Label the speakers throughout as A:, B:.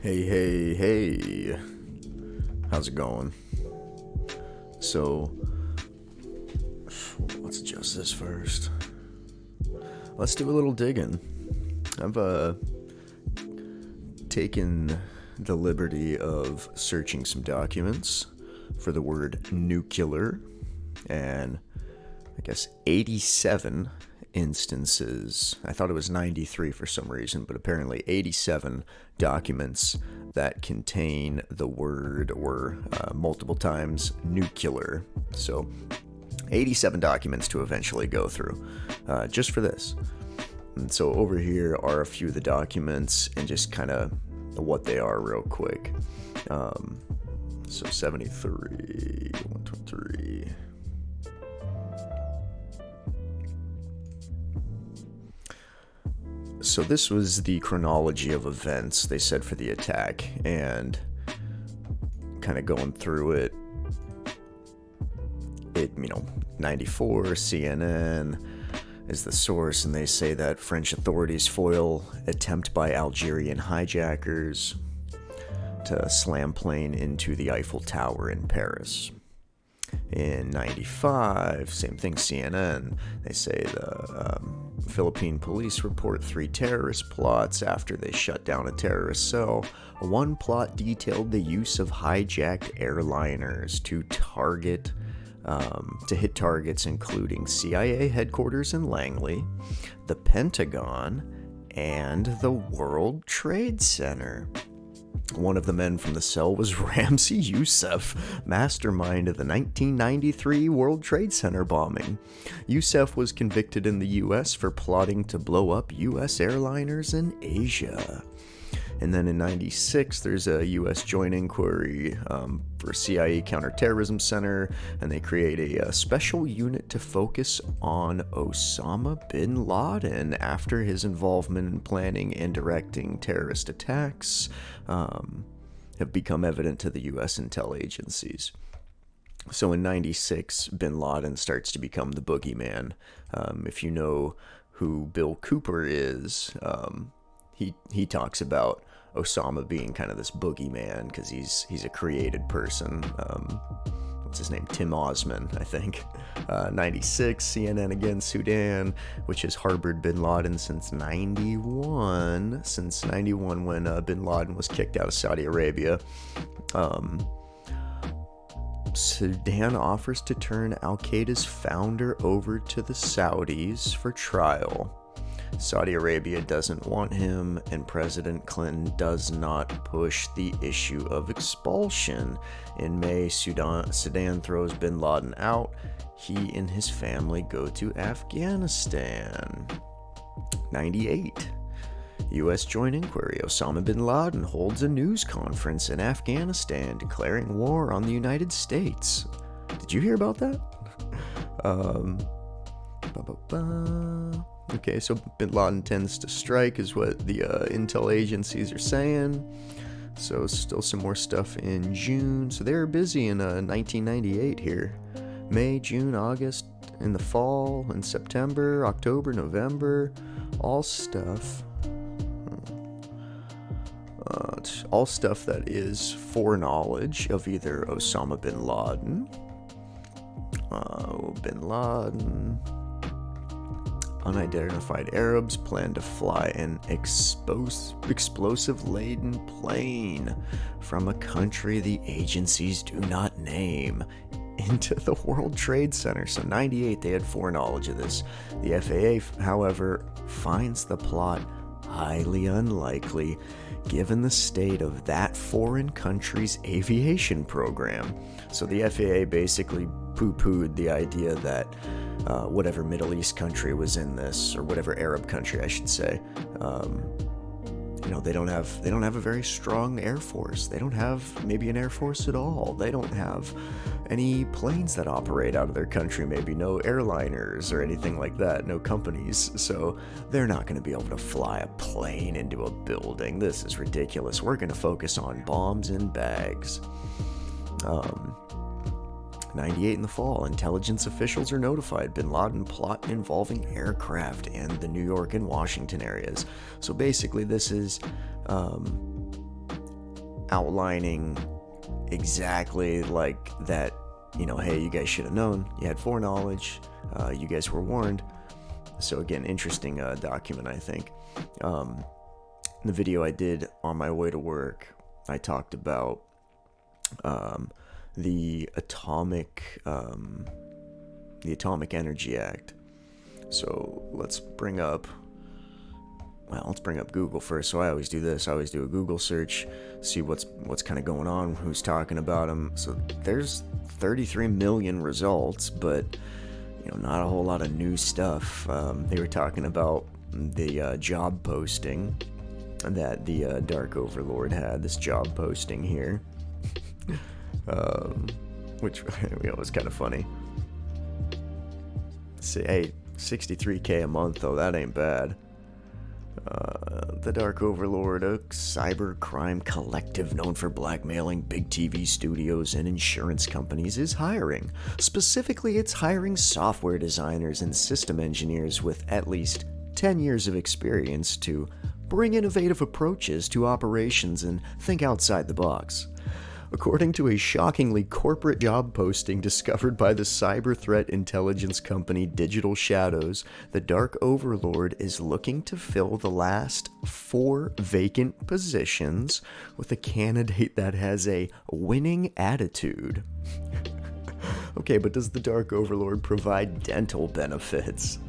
A: Hey. How's it going? So, let's adjust this first. Let's do a little digging. I've taken the liberty of searching some documents for the word nuclear, and I guess 87 instances. I thought it was 93 for some reason, but apparently 87 documents that contain the word or multiple times nuclear. So 87 documents to eventually go through just for this. And so over here are a few of the documents and just kind of what they are real quick. So 73, 123. So this was the chronology of events, they said, for the attack, and kind of going through it, 94, CNN is the source, and they say that French authorities foil attempt by Algerian hijackers to slam plane into the Eiffel Tower in Paris. In 95, same thing, CNN, they say the Philippine police report 3 terrorist plots after they shut down a terrorist cell. One plot detailed the use of hijacked airliners to hit targets including CIA headquarters in Langley, the Pentagon, and the World Trade Center. One of the men from the cell was Ramzi Youssef, mastermind of the 1993 World Trade Center bombing. Youssef was convicted in the U.S. for plotting to blow up U.S. airliners in Asia. And then in 96, there's a U.S. joint inquiry for CIA Counterterrorism Center, and they create a special unit to focus on Osama bin Laden after his involvement in planning and directing terrorist attacks have become evident to the U.S. intel agencies. So in 96, bin Laden starts to become the boogeyman. If you know who Bill Cooper is, he talks about Osama being kind of this boogeyman because he's a created person. What's his name? Tim Osman, I think. 96, CNN again, Sudan, which has harbored bin Laden since 91. Since 91, when bin Laden was kicked out of Saudi Arabia. Sudan offers to turn Al-Qaeda's founder over to the Saudis for trial. Saudi Arabia doesn't want him, and President Clinton does not push the issue of expulsion. In May, Sudan throws bin Laden out. He and his family go to Afghanistan. 98. U.S. joint inquiry. Osama bin Laden holds a news conference in Afghanistan declaring war on the United States. Did you hear about that? Okay, so bin Laden tends to strike is what the intel agencies are saying. So still some more stuff in June. So they were busy in 1998 here. May, June, August, in the fall, in September, October, November. All stuff. All stuff that is foreknowledge of either Osama bin Laden. Bin Laden. Unidentified Arabs plan to fly an explosive-laden plane from a country the agencies do not name into the World Trade Center. So 98, they had foreknowledge of this. The FAA, however, finds the plot highly unlikely given the state of that foreign country's aviation program. So the FAA basically poo-pooed the idea that whatever Middle East country was in this, or whatever Arab country I should say, they don't have a very strong air force. They don't have maybe an air force at all. They don't have any planes that operate out of their country, maybe no airliners or anything like that, no companies. So they're not going to be able to fly a plane into a building. This is ridiculous. We're going to focus on bombs in bags. 98 in the fall, intelligence officials are notified bin Laden plot involving aircraft and the New York and Washington areas. So basically this is outlining exactly like that, you know, hey, you guys should have known, you had foreknowledge, you guys were warned. So again, interesting document, I think. The video I did on my way to work, I talked about the Atomic Energy Act. So let's bring up Google first. So I always do this. I always do a Google search, see what's kind of going on, who's talking about them. So there's 33 million results, but you know, not a whole lot of new stuff. They were talking about the job posting that the Dark Overlord had. This job posting here, which was kind of funny. Say, hey, 63K a month though, that ain't bad. The Dark Overlord, a cyber crime collective known for blackmailing big TV studios and insurance companies, is hiring. Specifically, it's hiring software designers and system engineers with at least 10 years of experience to bring innovative approaches to operations and think outside the box. According to a shockingly corporate job posting discovered by the cyber threat intelligence company Digital Shadows, the Dark Overlord is looking to fill the last 4 vacant positions with a candidate that has a winning attitude. Okay, but does the Dark Overlord provide dental benefits?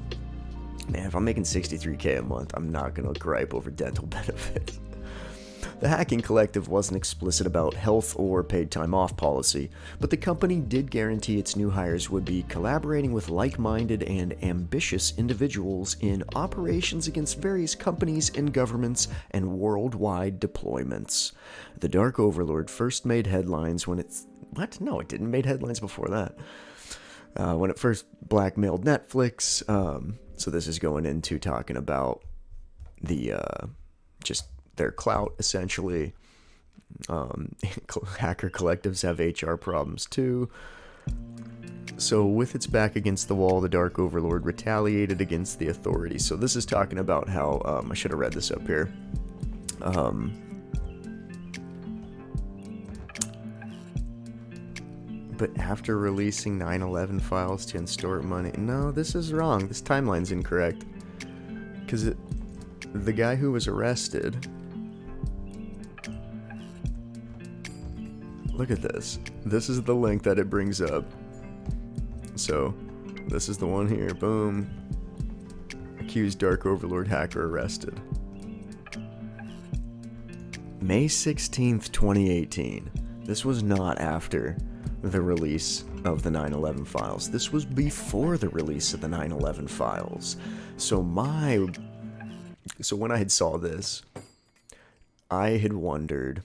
A: Man, if I'm making 63K a month, I'm not gonna gripe over dental benefits. The hacking collective wasn't explicit about health or paid time off policy, but the company did guarantee its new hires would be collaborating with like-minded and ambitious individuals in operations against various companies and governments and worldwide deployments. The Dark Overlord first made headlines when it's... What? No, it didn't. Made headlines before that. When it first blackmailed Netflix. So this is going into talking about the just their clout, essentially. Hacker collectives have HR problems too. So with its back against the wall, the Dark Overlord retaliated against the authorities. So this is talking about how, I should have read this up here. But after releasing 9/11 files to extort money... No, this is wrong. This timeline's incorrect. Because the guy who was arrested... Look at this. This is the link that it brings up. So, this is the one here. Boom. Accused Dark Overlord hacker arrested. May 16th, 2018. This was not after the release of the 9/11 files. This was before the release of the 9/11 files. So when I had saw this, I had wondered,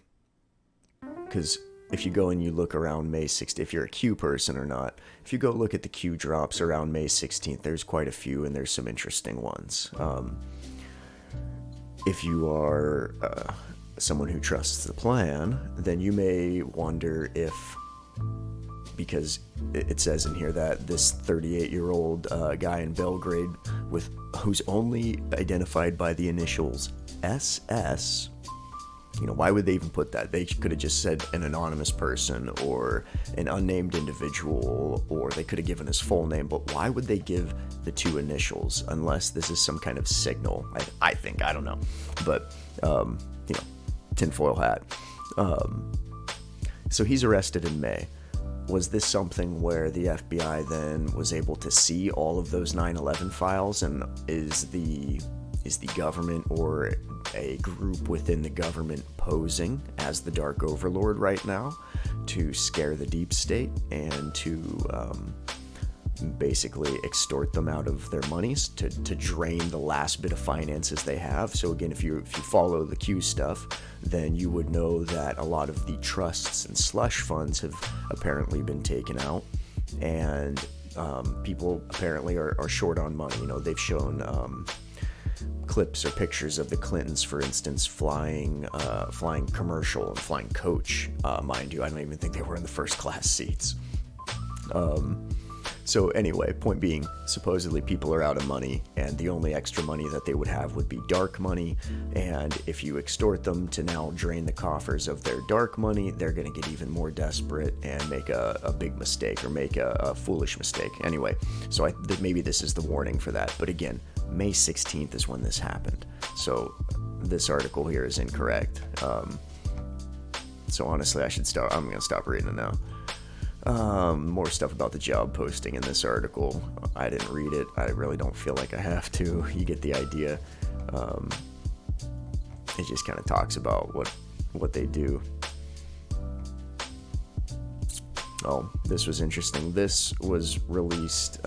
A: because if you go and you look around May 16th, if you're a Q person or not, if you go look at the Q drops around May 16th, there's quite a few, and there's some interesting ones. If you are someone who trusts the plan, then you may wonder if, because it says in here that this 38-year-old guy in Belgrade who's only identified by the initials SS, you know, why would they even put that? They could have just said an anonymous person or an unnamed individual, or they could have given his full name, but why would they give the 2 initials unless this is some kind of signal? I think, I don't know. But, you know, tinfoil hat. So he's arrested in May. Was this something where the FBI then was able to see all of those 9/11 files, and is the government or a group within the government posing as the Dark Overlord right now to scare the deep state and to basically extort them out of their monies, to drain the last bit of finances they have? So again, if you follow the Q stuff, then you would know that a lot of the trusts and slush funds have apparently been taken out, and people apparently are short on money. You know, they've shown clips or pictures of the Clintons, for instance, flying commercial and flying coach. Mind you, I don't even think they were in the first class seats. So anyway, point being, supposedly people are out of money, and the only extra money that they would have would be dark money, and if you extort them to now drain the coffers of their dark money, they're going to get even more desperate and make a big mistake, or make a foolish mistake. Anyway, so maybe this is the warning for that, but again, May 16th is when this happened, so this article here is incorrect. So honestly, I'm going to stop reading it now. More stuff about the job posting in this article. I didn't read it. I really don't feel like I have to. You get the idea. It just kind of talks about what they do. Oh, this was interesting. This was released. It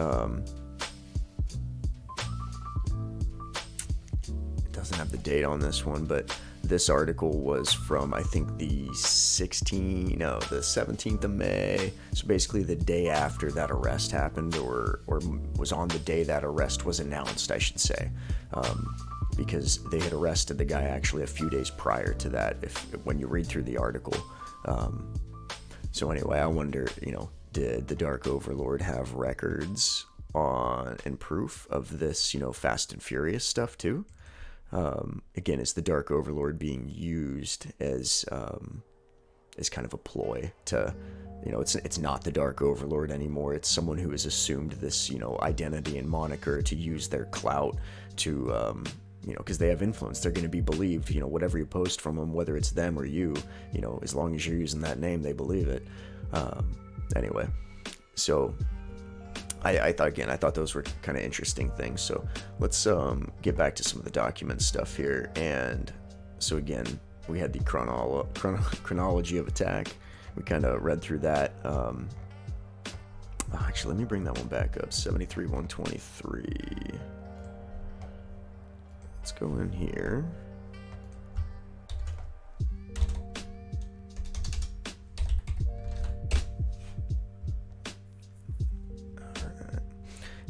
A: doesn't have the date on this one, but this article was from, I think, the 17th of May. So basically the day after that arrest happened, or was on the day that arrest was announced, I should say. Because they had arrested the guy actually a few days prior to that, when you read through the article. So anyway, I wonder, did the Dark Overlord have records on and proof of this, Fast and Furious stuff too? Again, is the Dark Overlord being used as kind of a ploy to, it's not the Dark Overlord anymore. It's someone who has assumed this, identity and moniker to use their clout to, because they have influence. They're going to be believed, whatever you post from them, whether it's them or you, as long as you're using that name, they believe it. Anyway, so I thought those were kind of interesting things. So let's get back to some of the document stuff here. And so again, we had the chronology of attack. We kind of read through that. Actually, let me bring that one back up. 73-123. Let's go in here.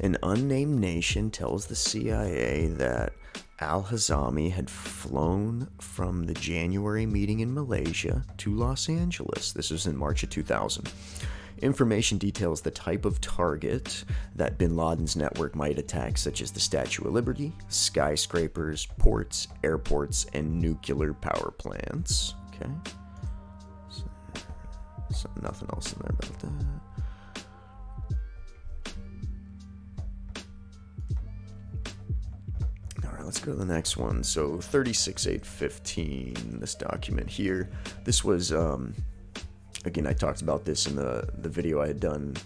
A: An unnamed nation tells the CIA that al-Hazami had flown from the January meeting in Malaysia to Los Angeles. This was in March of 2000. Information details the type of target that bin Laden's network might attack, such as the Statue of Liberty, skyscrapers, ports, airports, and nuclear power plants. Okay. So nothing else in there about that. Let's go to the next one. So 36.815, this document here. This was, again, I talked about this in the video I had done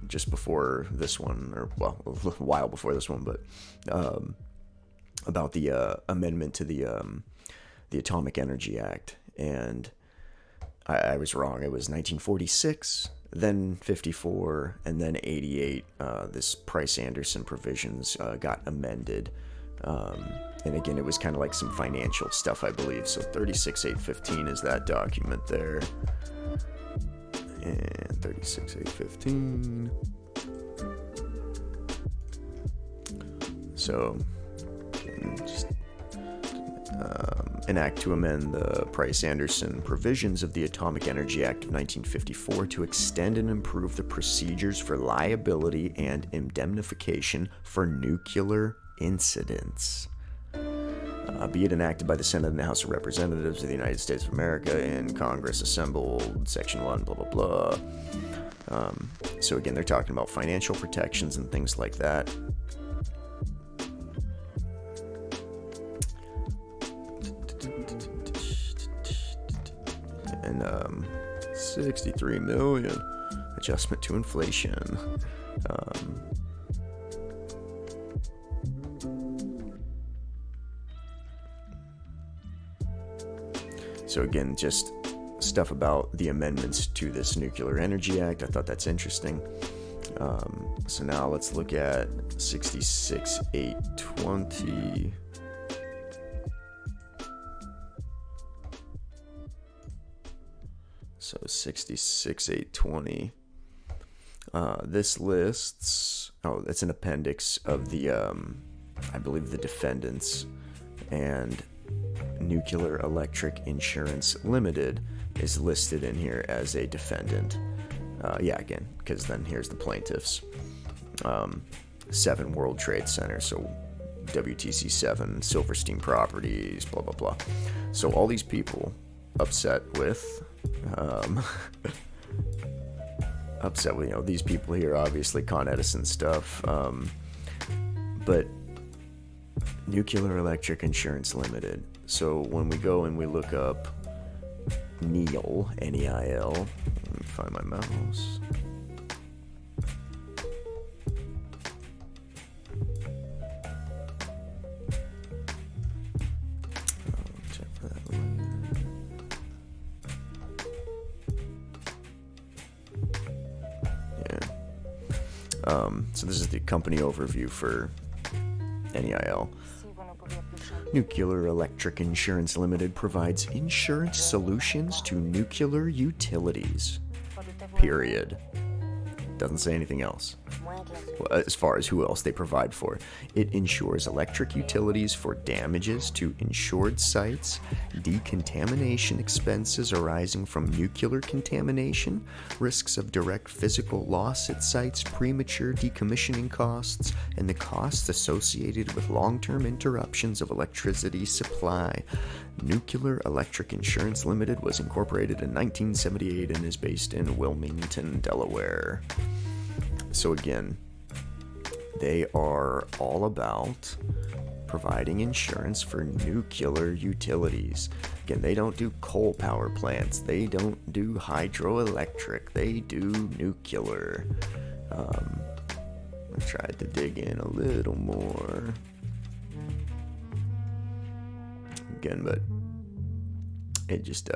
A: just before this one, or well, a little while before this one, but about the amendment to the Atomic Energy Act. And I was wrong. It was 1946, then 54, and then 88. This Price-Anderson provisions got amended. And again, it was kind of like some financial stuff, I believe. So 36.815 is that document there. And 36.815. So, just an act to amend the Price-Anderson provisions of the Atomic Energy Act of 1954 to extend and improve the procedures for liability and indemnification for nuclear incidents. Be it enacted by the Senate and the House of Representatives of the United States of America in Congress assembled, Section 1, blah, blah, blah. So again, they're talking about financial protections and things like that. And 63 million adjustment to inflation. So again, just stuff about the amendments to this Nuclear Energy Act. I thought that's interesting. So now let's look at 66.820. So 66.820. This lists, it's an appendix of the, I believe the defendants, and Nuclear Electric Insurance Limited is listed in here as a defendant. Yeah, again, because then here's the plaintiffs. 7 World Trade Center, so WTC 7, Silverstein Properties, blah blah blah. So all these people upset with these people here, obviously Con Edison stuff, but Nuclear Electric Insurance Limited. So when we go and we look up NEIL, N-E-I-L, let me find my mouse. Check for that so this is the company overview for NEIL. Nuclear Electric Insurance Limited provides insurance solutions to nuclear utilities. Period. Doesn't say anything else. Well, as far as who else they provide for. It insures electric utilities for damages to insured sites, decontamination expenses arising from nuclear contamination, risks of direct physical loss at sites, premature decommissioning costs, and the costs associated with long-term interruptions of electricity supply. Nuclear Electric Insurance Limited was incorporated in 1978 and is based in Wilmington, Delaware. So again, they are all about providing insurance for nuclear utilities. Again, they don't do coal power plants. They don't do hydroelectric. They do nuclear. I tried to dig in a little more. Again, but it just,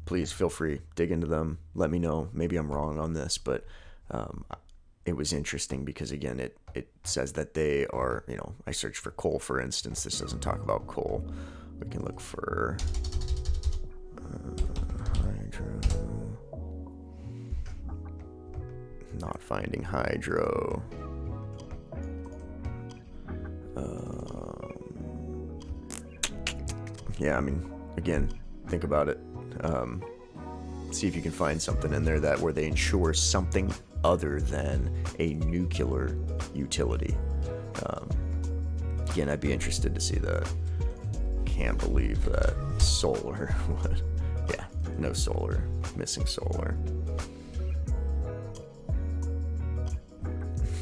A: please feel free, dig into them. Let me know. Maybe I'm wrong on this, but it was interesting because, again, it says that they are, I searched for coal, for instance. This doesn't talk about coal. We can look for hydro. Not finding hydro. Yeah, again, think about it. See if you can find something in there where they insure something other than a nuclear utility. Again, I'd be interested to see that. Can't believe that solar. What? Yeah, no solar. Missing solar.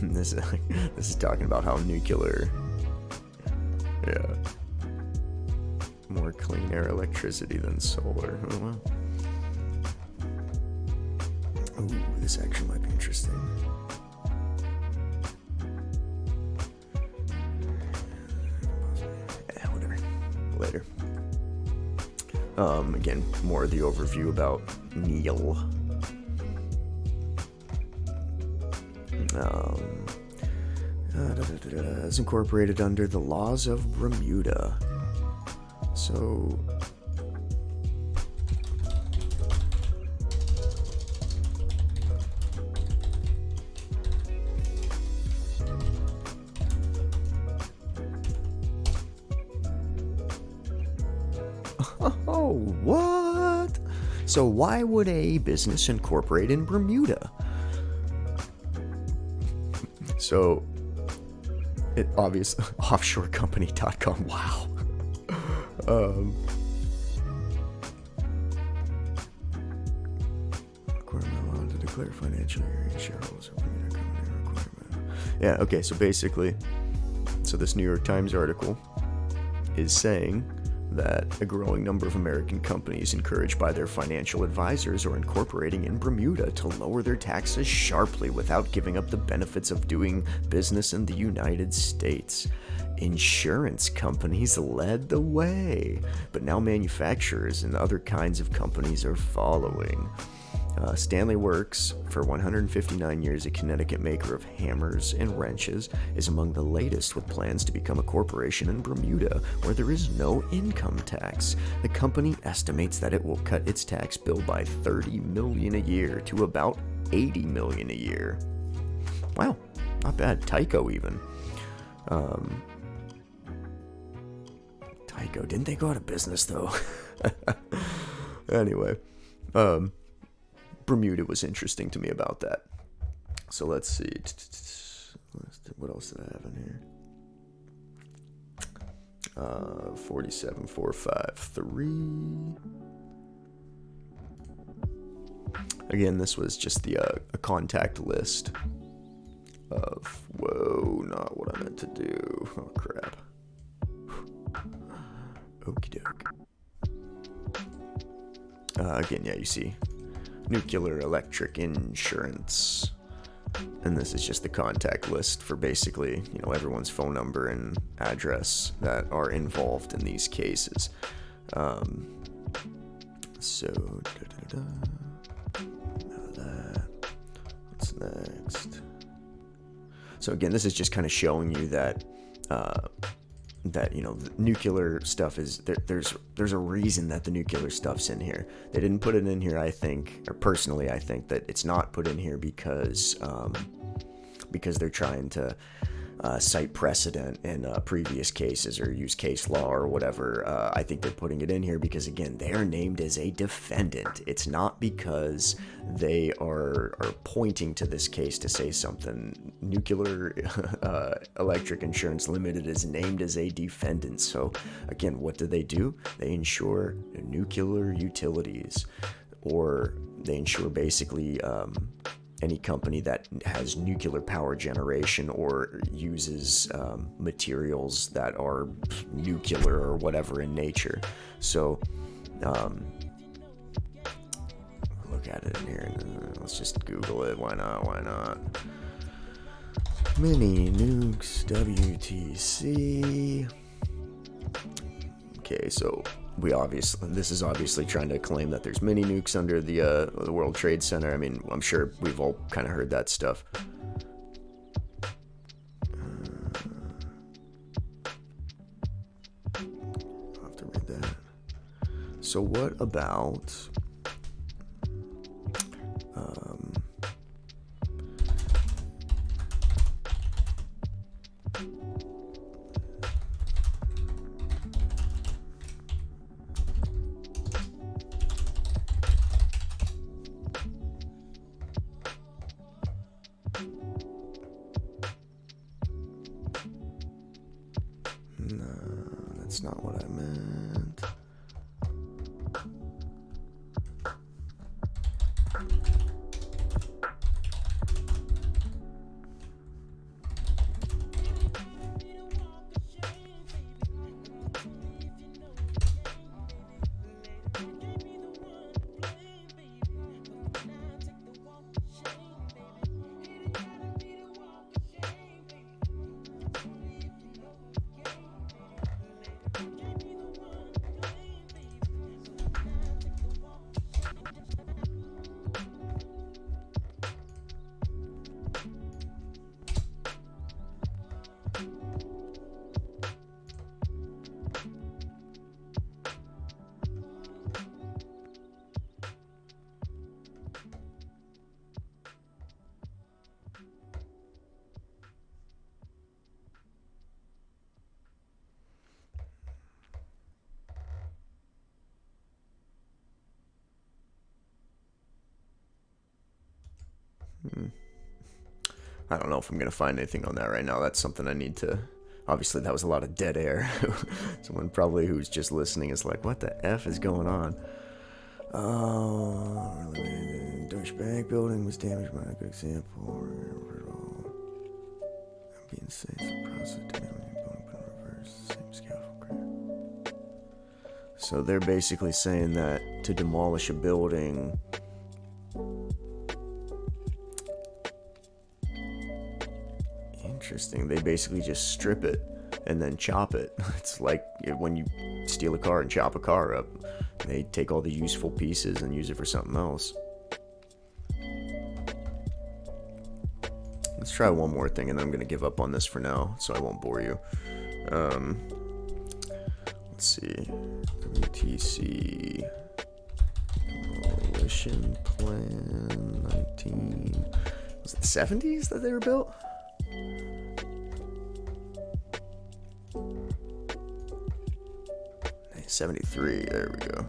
A: This is talking about how nuclear. Yeah. More clean air electricity than solar. Oh, wow. Ooh, this actually might be interesting. Yeah, whatever. Later. Again, more of the overview about NEIL. Is incorporated under the laws of Bermuda. So, oh, what? So why would a business incorporate in Bermuda? So, it obviously, offshorecompany.com, wow. Requirement allowed to declare financial year shareholders. Yeah, okay, so basically, this New York Times article is saying that a growing number of American companies encouraged by their financial advisors are incorporating in Bermuda to lower their taxes sharply without giving up the benefits of doing business in the United States. Insurance companies led the way, but now manufacturers and other kinds of companies are following. Stanley Works, for 159 years a Connecticut maker of hammers and wrenches, is among the latest with plans to become a corporation in Bermuda, where there is no income tax. The company estimates that it will cut its tax bill by $30 million a year to about $80 million a year. Wow, not bad. Tyco even. Tyco, didn't they go out of business though? Anyway, Bermuda was interesting to me about that. So let's see. What else did I have in here? 47453. Again, this was just the a contact list of, whoa, not what I meant to do. Oh crap. Okie doke. Again, yeah, you see nuclear electric insurance. And this is just the contact list for basically, you know, everyone's phone number and address that are involved in these cases. What's next? So again, this is just kind of showing you that that, you know, the nuclear stuff is there's a reason that the nuclear stuff's in here. They didn't put it in here, I think, or personally I think that it's not put in here because they're trying to cite precedent in previous cases or use case law or whatever. I think they're putting it in here because, again, they are named as a defendant. It's not because they are pointing to this case to say something. Nuclear Electric Insurance Limited is named as a defendant. So, again, what do? They insure nuclear utilities, or they insure basically any company that has nuclear power generation or uses materials that are nuclear or whatever in nature. So look at it in here. Let's just Google it. Why not? Mini nukes WTC. Okay, so this is obviously trying to claim that there's mini nukes under the World Trade Center. I mean, I'm sure we've all kind of heard that stuff. I'll have to read that. So what about that's not what I meant. I don't know if I'm going to find anything on that right now. That's something I need to... Obviously, that was a lot of dead air. Someone probably who's just listening is like, what the F is going on? The Deutsche Bank building was damaged by a good example. Being safe, the process to building put in reverse, same scaffold. So they're basically saying that to demolish a building... Interesting. They basically just strip it and then chop it. It's like when you steal a car and chop a car up. They take all the useful pieces and use it for something else. Let's try one more thing and then I'm going to give up on this for now so I won't bore you. Let's see. WTC Demolition Plan 19. Was it the 70s that they were built? 73, there we go.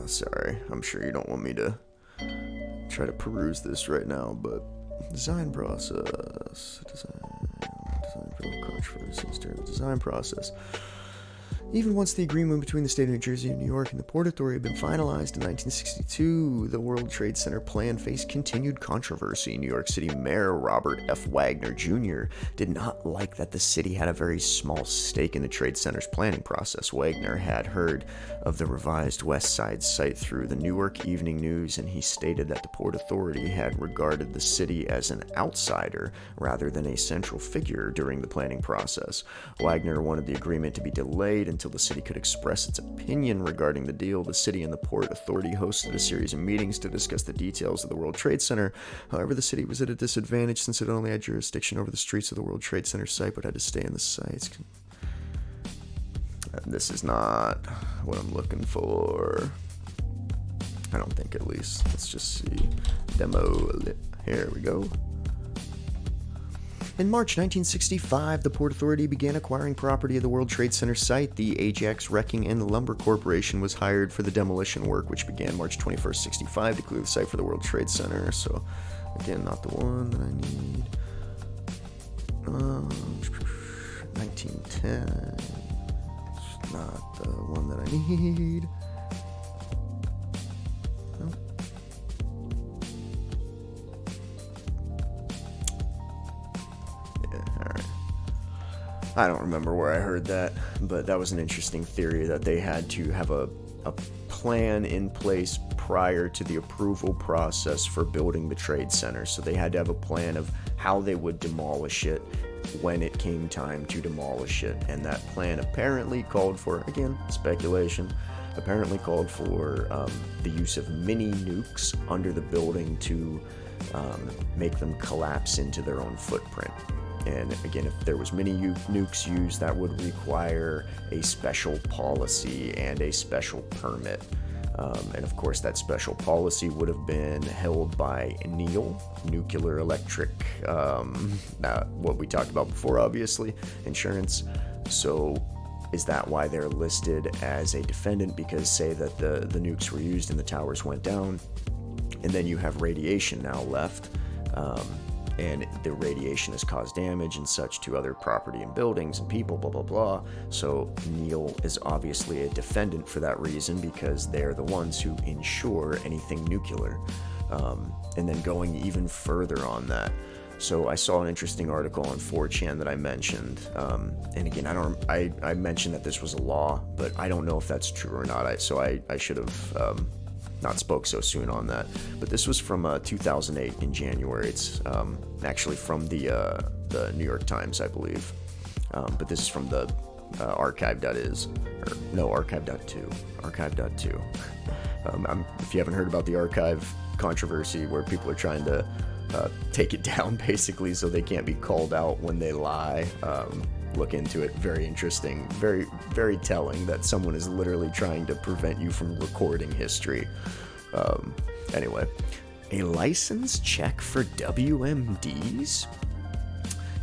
A: Sorry, I'm sure you don't want me to try to peruse this right now, but design process. Design controversies during the design process. Even once the agreement between the state of New Jersey and New York and the Port Authority had been finalized in 1962, the World Trade Center plan faced continued controversy. New York City Mayor Robert F. Wagner Jr. did not like that the city had a very small stake in the Trade Center's planning process. Wagner had heard of the revised West Side site through the Newark Evening News, and he stated that the Port Authority had regarded the city as an outsider rather than a central figure during the planning process. Wagner wanted the agreement to be delayed until the city could express its opinion regarding the deal. The city and the Port Authority hosted a series of meetings to discuss the details of the World Trade Center. However, the city was at a disadvantage since it only had jurisdiction over the streets of the World Trade Center site, but had to stay in the sites. This is not what I'm looking for. I don't think, at least. Let's just see. Demo. Here we go. In March 1965, the Port Authority began acquiring property of the World Trade Center site. The Ajax Wrecking and Lumber Corporation was hired for the demolition work, which began March 21st, 65, to clear the site for the World Trade Center. So, again, not the one that I need. 1910. It's not the one that I need. I don't remember where I heard that, but that was an interesting theory that they had to have a plan in place prior to the approval process for building the Trade Center. So they had to have a plan of how they would demolish it when it came time to demolish it. And that plan apparently called for, again, speculation, apparently called for the use of mini nukes under the building to make them collapse into their own footprint. And again, if there was mini nukes used, that would require a special policy and a special permit. And of course, that special policy would have been held by NEIL, Nuclear Electric, what we talked about before, obviously, insurance. So is that why they're listed as a defendant? Because say that the nukes were used and the towers went down, and then you have radiation now left, and the radiation has caused damage and such to other property and buildings and people, blah, blah, blah. So NEIL is obviously a defendant for that reason, because they're the ones who insure anything nuclear. And then going even further on that. So I saw an interesting article on 4chan that I mentioned. And again, I mentioned that this was a law, but I don't know if that's true or not. So I should have not spoke so soon on that. But this was from 2008 in January. It's actually from the New York Times, I believe. But this is from the archive.is, or no, archive.to. Archive.to. If you haven't heard about the archive controversy where people are trying to take it down basically so they can't be called out when they lie, look into it. Very interesting, very, very telling that someone is literally trying to prevent you from recording history. Anyway, a license check for WMDs?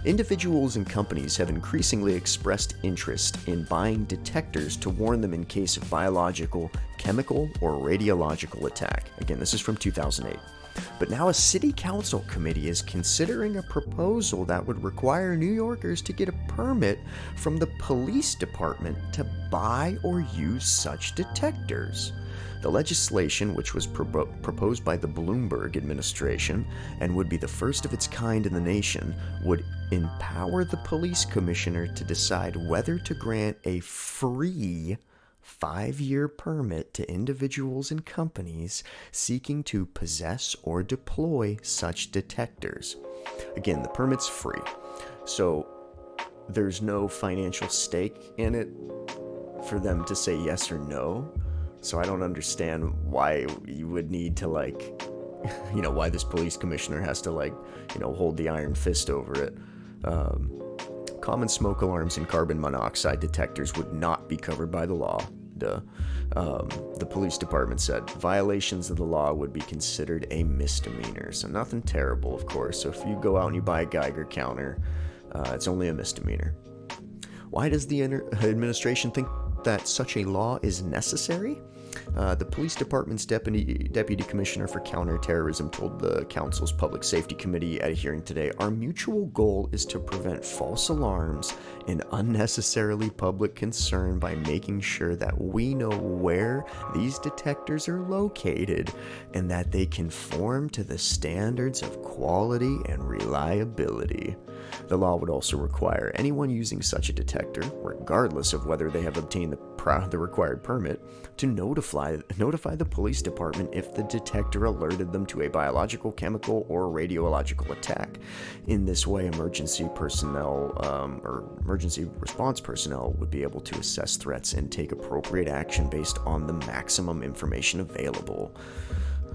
A: Individuals and companies have increasingly expressed interest in buying detectors to warn them in case of biological, chemical, or radiological attack. Again, this is from 2008. But now a city council committee is considering a proposal that would require New Yorkers to get a permit from the police department to buy or use such detectors. The legislation, which was proposed by the Bloomberg administration and would be the first of its kind in the nation, would empower the police commissioner to decide whether to grant a free 5-year permit to individuals and companies seeking to possess or deploy such detectors. Again, the permit's free, so there's no financial stake in it for them to say yes or no. So I don't understand why you would need to, why this police commissioner has to, hold the iron fist over it. Common smoke alarms and carbon monoxide detectors would not be covered by the law. The police department said violations of the law would be considered a misdemeanor. So nothing terrible, of course. So if you go out and you buy a Geiger counter, it's only a misdemeanor. Why does the administration think that such a law is necessary? The police department's deputy commissioner for counterterrorism told the council's public safety committee at a hearing today, "Our mutual goal is to prevent false alarms and unnecessarily public concern by making sure that we know where these detectors are located and that they conform to the standards of quality and reliability." The law would also require anyone using such a detector, regardless of whether they have obtained the required permit, to notify the police department if the detector alerted them to a biological, chemical, or radiological attack. In this way, emergency personnel or emergency response personnel would be able to assess threats and take appropriate action based on the maximum information available.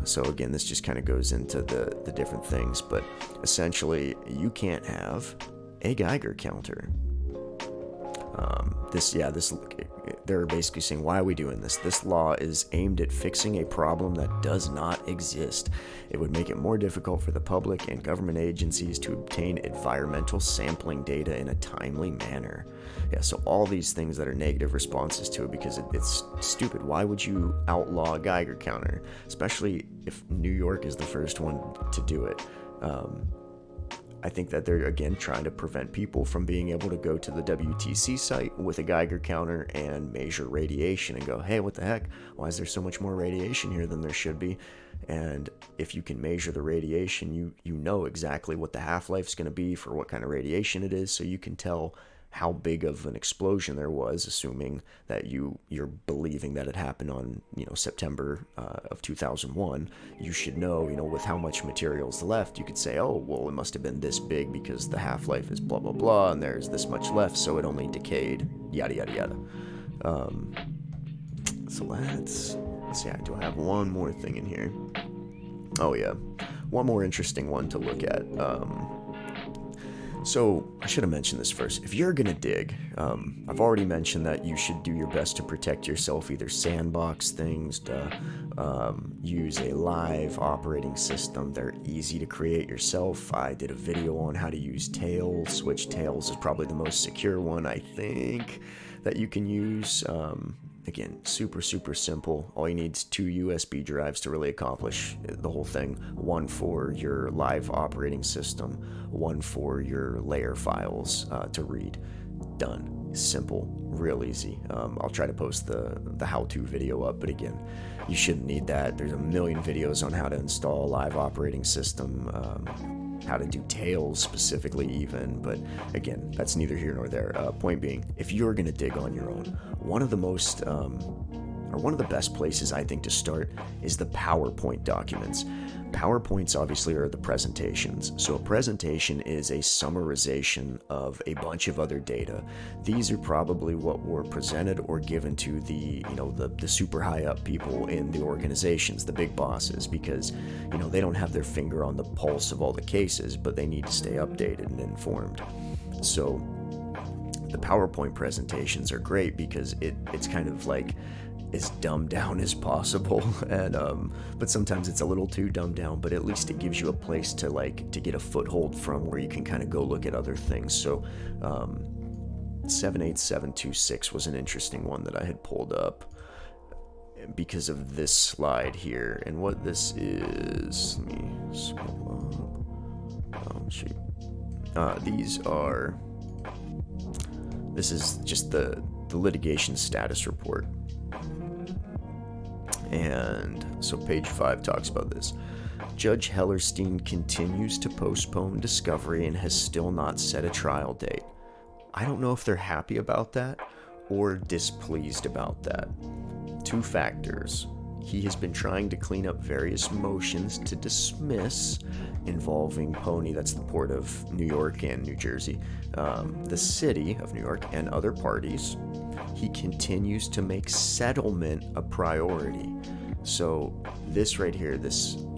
A: So again, this just kind of goes into the different things, but essentially you can't have a Geiger counter. They're basically saying, why are we doing this? This law is aimed at fixing a problem that does not exist. It would make it more difficult for the public and government agencies to obtain environmental sampling data in a timely manner. Yeah, so all these things that are negative responses to it, because it's stupid. Why would you outlaw a Geiger counter? Especially if New York is the first one to do it. I think that they're, again, trying to prevent people from being able to go to the WTC site with a Geiger counter and measure radiation and go, hey, what the heck? Why is there so much more radiation here than there should be? And if you can measure the radiation, you know exactly what the half-life is going to be for what kind of radiation it is, so you can tell how big of an explosion there was, assuming that you're believing that it happened on September of 2001. You should know, with how much material's left, you could say, oh, well, it must have been this big because the half-life is blah blah blah, and there's this much left, so it only decayed, yada yada yada. So let's see. Do I have one more thing in here? Oh yeah, one more interesting one to look at. So I should have mentioned this first. If you're gonna dig, I've already mentioned that you should do your best to protect yourself, either sandbox things, use a live operating system. They're easy to create yourself. I did a video on how to use Tails, which Tails is probably the most secure one, I think, that you can use. Again, super simple. All you need is 2 USB drives to really accomplish the whole thing. One for your live operating system, one for your layer files to read. Done. Simple, real easy. I'll try to post the how-to video up, but again, you shouldn't need that. There's a million videos on how to install a live operating system, how to do Tails specifically even, but again, that's neither here nor there. Point being, if you're going to dig on your own, one of the best places I think to start is the PowerPoint documents. PowerPoints obviously are the presentations. So a presentation is a summarization of a bunch of other data. These are probably what were presented or given to the super high up people in the organizations, the big bosses, because they don't have their finger on the pulse of all the cases, but they need to stay updated and informed. So the PowerPoint presentations are great because it's kind of like as dumbed down as possible, and but sometimes it's a little too dumbed down, but at least it gives you a place to get a foothold from where you can kind of go look at other things. So 78726 was an interesting one that I had pulled up because of this slide here, and what this is, let me scroll up. This is just the litigation status report. And so page 5 talks about this. Judge Hellerstein continues to postpone discovery and has still not set a trial date. I don't know if they're happy about that or displeased about that. 2 factors. He has been trying to clean up various motions to dismiss involving Pony, that's the Port of New York and New Jersey, the City of New York, and other parties. He continues to make settlement a priority. So this right here,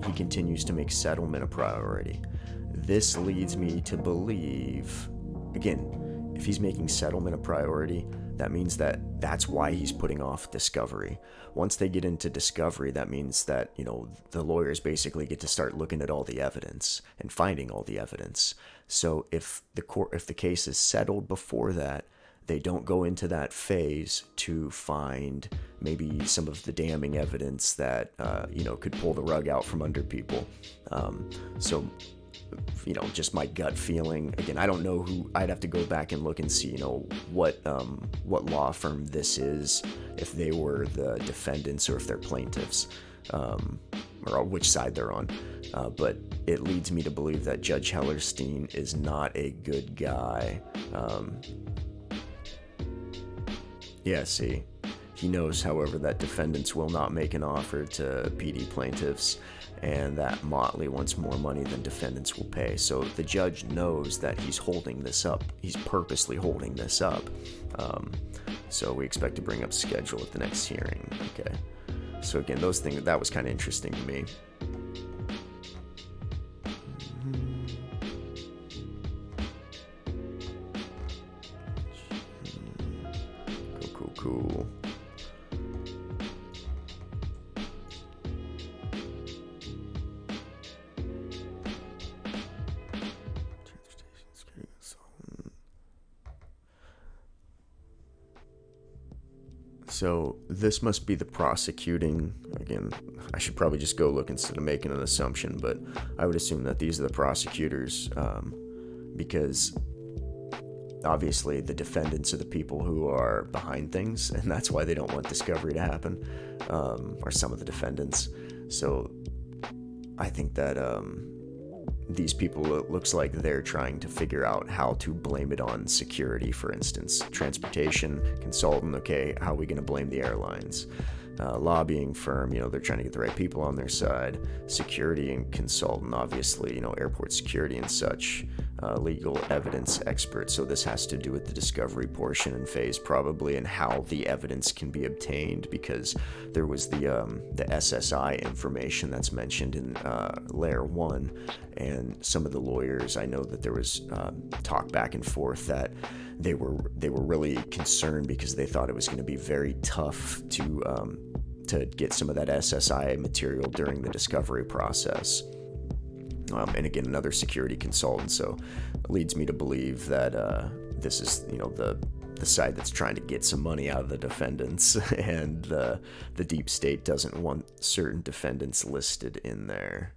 A: he continues to make settlement a priority. This leads me to believe, again, if he's making settlement a priority, that means that's why he's putting off discovery. Once they get into discovery, that means that, the lawyers basically get to start looking at all the evidence and finding all the evidence. So if the case is settled before that, they don't go into that phase to find maybe some of the damning evidence that, could pull the rug out from under people. So, just my gut feeling. Again, I don't know who. I'd have to go back and look and see, what law firm this is, if they were the defendants or if they're plaintiffs, or which side they're on. But it leads me to believe that Judge Hellerstein is not a good guy. See, he knows, however, that defendants will not make an offer to PD plaintiffs, and that Motley wants more money than defendants will pay. So the judge knows that he's holding this up. He's purposely holding this up. So we expect to bring up schedule at the next hearing. Okay. So again, those things, that was kind of interesting to me. Cool. So this must be the prosecuting. Again, I should probably just go look instead of making an assumption, but I would assume that these are the prosecutors, because obviously the defendants are the people who are behind things, and that's why they don't want discovery to happen, or some of the defendants. So I think that these people, it looks like they're trying to figure out how to blame it on security, for instance. Transportation, consultant, okay, how are we going to blame the airlines? Lobbying firm, they're trying to get the right people on their side. Security and consultant, obviously, airport security and such. Legal evidence expert. So this has to do with the discovery portion and phase, probably, and how the evidence can be obtained, because there was the SSI information that's mentioned in Layer 1, and some of the lawyers, I know that there was talk back and forth that they were really concerned because they thought it was going to be very tough to get some of that SSI material during the discovery process. And again, another security consultant. So it leads me to believe that this is, the side that's trying to get some money out of the defendants, and the deep state doesn't want certain defendants listed in there.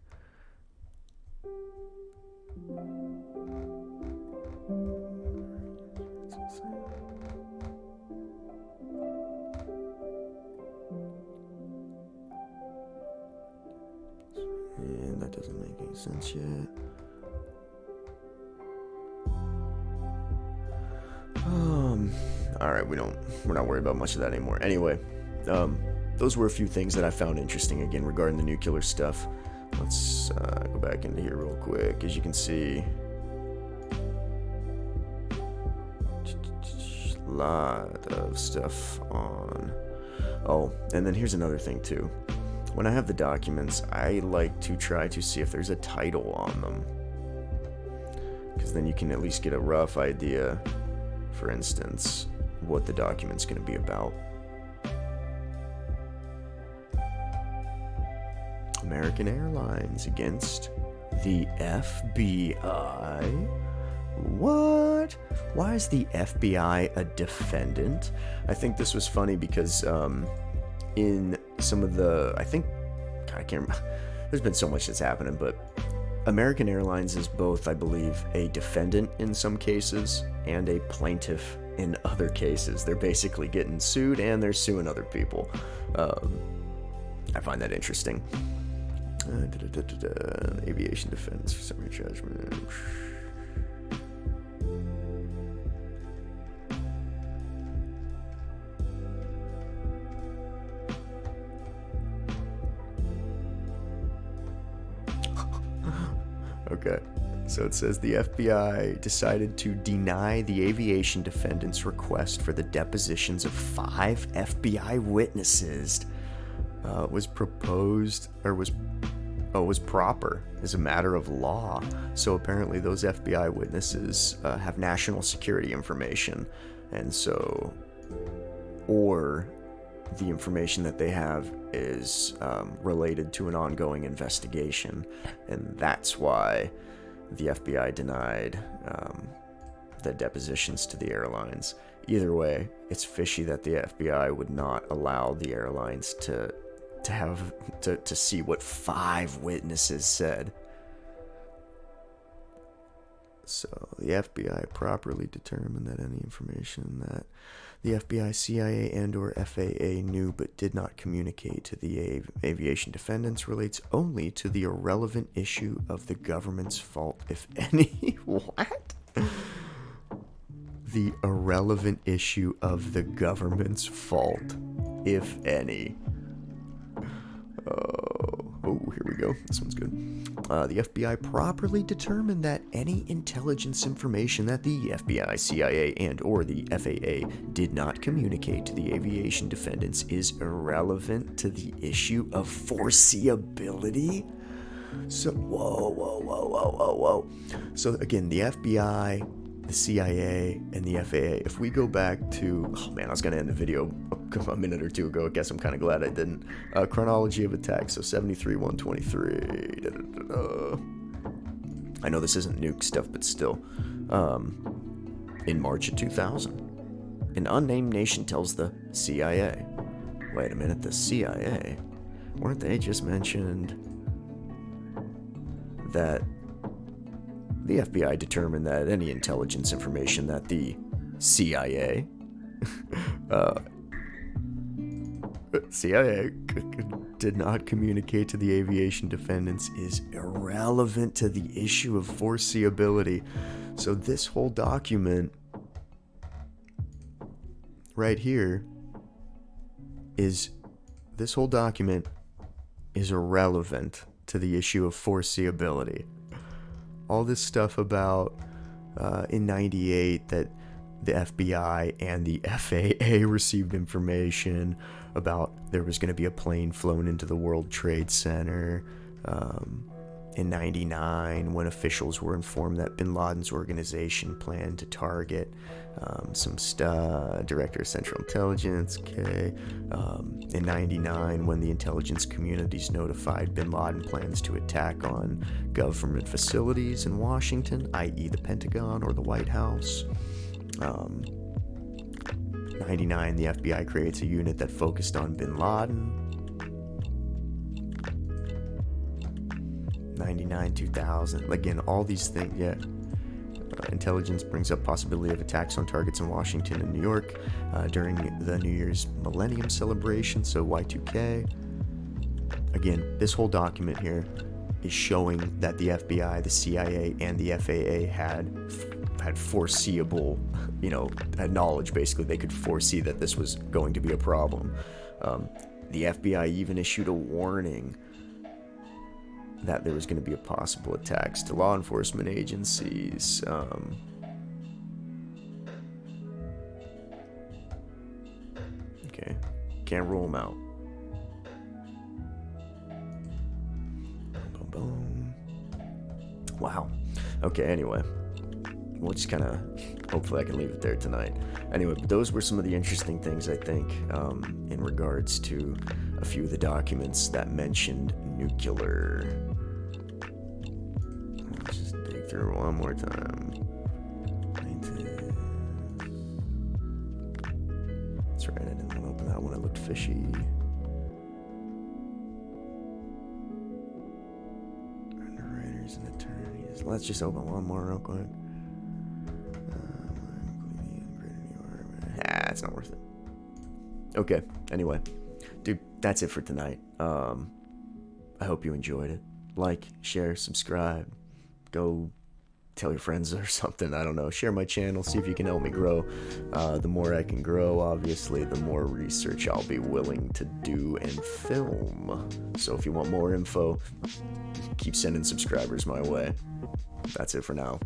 A: And that doesn't make any sense yet. Alright, we're not worried about much of that anymore. Anyway, those were a few things that I found interesting, again, regarding the nuclear stuff. Let's go back into here real quick. As you can see, a lot of stuff on. Oh, and then here's another thing too. When I have the documents, I like to try to see if there's a title on them, because then you can at least get a rough idea, for instance, what the document's going to be about. American Airlines against the FBI? What? Why is the FBI a defendant? I think this was funny because in some of the, I can't remember, there's been so much that's happening, but American Airlines is both, I believe, a defendant in some cases and a plaintiff in other cases. They're basically getting sued and they're suing other people. I find that interesting. Aviation defense for summary judgment. Okay, so it says the FBI decided to deny the aviation defendant's request for the depositions of 5 FBI witnesses. Was proper as a matter of law. So apparently those FBI witnesses have national security information, and so, or the information that they have is related to an ongoing investigation, and that's why the FBI denied the depositions to the airlines. Either way, it's fishy that the FBI would not allow the airlines to see what 5 witnesses said. So the FBI properly determined that any information that the FBI, CIA, and/or FAA knew but did not communicate to the aviation defendants relates only to the irrelevant issue of the government's fault, if any. What? The irrelevant issue of the government's fault, if any. Oh, here we go. This one's good. The FBI properly determined that any intelligence information that the FBI, CIA, and/or the FAA did not communicate to the aviation defendants is irrelevant to the issue of foreseeability. So, whoa. So again, the FBI, the CIA, and the FAA, if we go back to, oh man, I was going to end the video a minute or two ago. I guess I'm kind of glad I didn't. Chronology of attacks, so 73, 123. I know this isn't nuke stuff, but still. In March of 2000, an unnamed nation tells the CIA, wait a minute, the CIA? Weren't they just mentioned that the FBI determined that any intelligence information that the CIA did not communicate to the aviation defendants is irrelevant to the issue of foreseeability. So this whole document right here is irrelevant to the issue of foreseeability. All this stuff about in 98 that the FBI and the FAA received information about there was going to be a plane flown into the World Trade Center. In 99, when officials were informed that bin Laden's organization planned to target some stuff, Director of Central Intelligence, okay. In 99, when the intelligence communities notified bin Laden plans to attack on government facilities in Washington, i.e. the Pentagon or the White House. 99, the FBI creates a unit that focused on bin Laden. 99, 2000, again, all these things, yeah. Intelligence brings up possibility of attacks on targets in Washington and New York during the New Year's Millennium celebration, so Y2K. Again, this whole document here is showing that the FBI, the CIA, and the FAA had foreseeable, had knowledge, basically. They could foresee that this was going to be a problem. The FBI even issued a warning that there was going to be a possible attacks to law enforcement agencies. Okay, can't rule them out. Boom, boom. Wow. Okay, anyway. We'll just kind of, hopefully I can leave it there tonight. Anyway, but those were some of the interesting things, I think, in regards to a few of the documents that mentioned nuclear. Let's just dig through one more time. That's right, I didn't want to open that one, it looked fishy. Underwriters and attorneys. Let's just open one more real quick. It's not worth it. Okay, anyway, dude, that's it for tonight. I hope you enjoyed it. Like, share, subscribe, go tell your friends or something. I don't know. Share my channel, see if you can help me grow. The more I can grow, obviously, the more research I'll be willing to do and film. So if you want more info, keep sending subscribers my way. That's it for now.